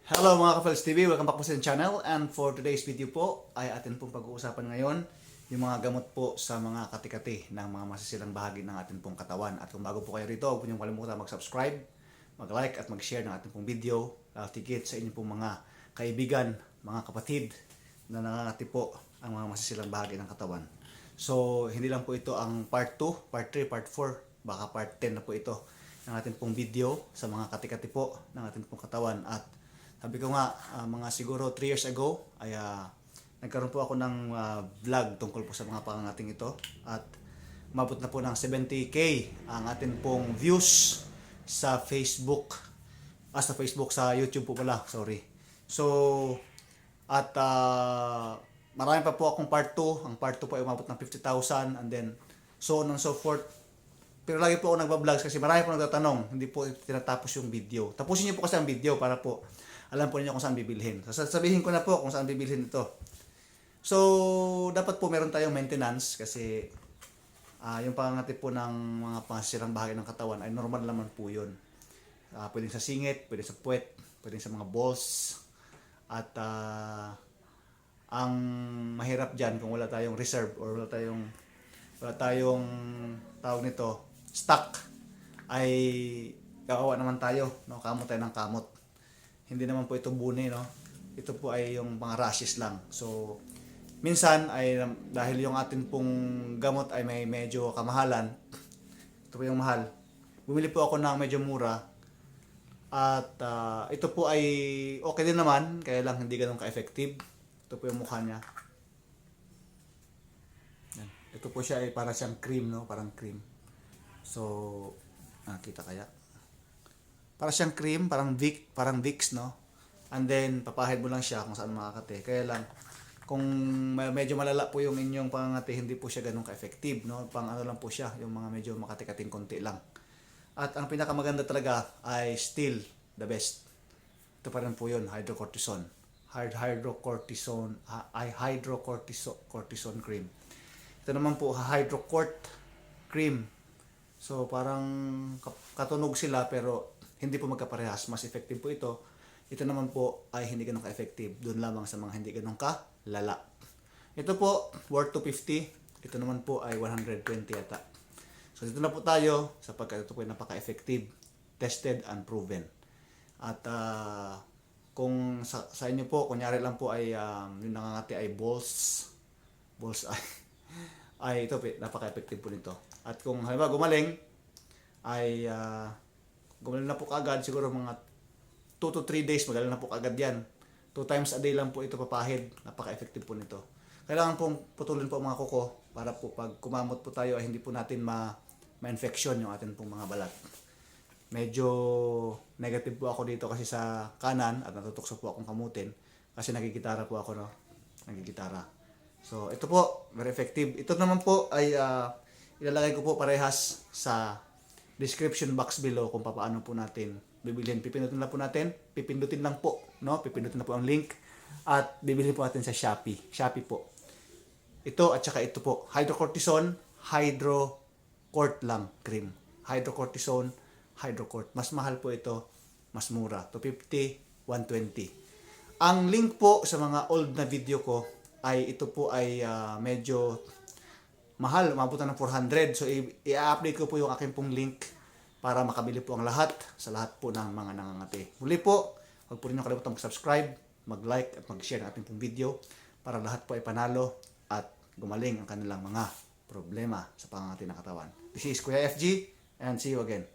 Hello mga ka-Fells TV, welcome back po sa channel, and for today's video po ay atin pong pag-uusapan ngayon yung mga gamot po sa mga kati-kati ng mga masisilang bahagi ng atin pong katawan. At kung bago po kayo rito, huwag niyong kalimutan mag-subscribe, mag-like at mag-share ng ating pong video, tigit sa inyong pong mga kaibigan, mga kapatid na nangangati po ang mga masisilang bahagi ng katawan. So hindi lang po ito ang part 2, part 3, part 4, baka part 10 na po ito ng ating pong video sa mga kati-kati po ng ating pong katawan. At sabi ko nga, mga siguro 3 years ago ay nagkaroon po ako ng vlog tungkol po sa mga pangangating ito. At umabot na po ng 70k ang atin pong views sa Facebook. Sa YouTube po pala, sorry. So, at marami pa po akong part 2. Ang part 2 po ay umabot ng 50,000 and then so on and so forth. Pero lagi po ako nagbablog kasi marami po nagtatanong, hindi po tinatapos yung video. Tapusin niyo po kasi ang video para po alam po niyo kung saan bibilhin. Sasabihin ko na po kung saan bibilhin ito. So, dapat po meron tayong maintenance kasi yung pangangati po ng mga pasirang bahagi ng katawan ay normal naman po yun. Pwedeng sa singit, pwedeng sa puwet, pwedeng sa mga balls. At ang mahirap dyan kung wala tayong reserve or wala tayong tawag nito, stock, ay kakawa naman tayo, no? Kamot tayo ng kamot. Hindi naman po ito buni, no? Ito po ay yung mga rashes lang. So, minsan ay dahil yung atin pong gamot ay may medyo kamahalan, ito po yung mahal. Bumili po ako ng medyo mura. At ito po ay okay din naman, kaya lang hindi ganun ka-effective. Ito po yung mukha niya. Yan. Ito po siya ay para siyang cream, no? Parang cream. So, kita kaya? Para siyang cream, parang Vicks, no? And then, papahid mo lang siya kung saan makakate. Kaya lang, kung medyo malala po yung inyong pangangati, hindi po siya ganun ka-effective, no? Pang ano lang po siya, yung mga medyo makati-kating konti lang. At ang pinakamaganda talaga ay still the best. Ito pa rin po yun, hydrocortisone. Hydrocortisone cream. Ito naman po, hydrocort cream. So, parang katunog sila pero hindi po magkaparehas. Mas effective po ito. Ito naman po ay hindi ganun ka-effective. Doon lamang sa mga hindi ganun ka-lala. Ito po, worth 250. Ito naman po ay 120 yata. So, dito na po tayo sapagkat ito po ay napaka-effective. Tested and proven. At kung sa inyo po, kunyari lang po ay yung nangangati ay balls ay ito po, napaka-effective po nito. At kung halimbawa gumaling, ay gumaling na po kaagad, siguro mga 2 to 3 days, magaling na po kaagad yan. 2 times a day lang po ito papahid, napaka-effective po nito. Kailangan pong putulin po ang mga kuko para po pag kumamot po tayo ay hindi po natin ma-infection yung atin pong mga balat. Medyo negative po ako dito kasi sa kanan at natutukso po akong kamutin kasi nagigitara po ako, no? Nagigitara. So, ito po, very effective. Ito naman po ay ilalagay ko po parehas sa description box below kung paano po natin bibilhin. Pipindutin lang po natin. Pipindutin lang po, no? Pipindutin na po ang link at bibilhin po natin sa Shopee. Shopee po. Ito at saka ito po. Hydrocortisone, hydrocort lang cream. Hydrocortisone, hydrocort. Mas mahal po ito, mas mura. 250, 120. Ang link po sa mga old na video ko ay ito po ay medyo mahal, umabot na ng 400. So, i-update ko po yung aking pong link para makabili po ang lahat sa lahat po ng mga nangangati. Muli po, huwag po rin yung kalimutan mag-subscribe, mag-like at mag-share ng ating pong video para lahat po ay panalo at gumaling ang kanilang mga problema sa pangangati ng katawan. This is Kuya FG and see you again.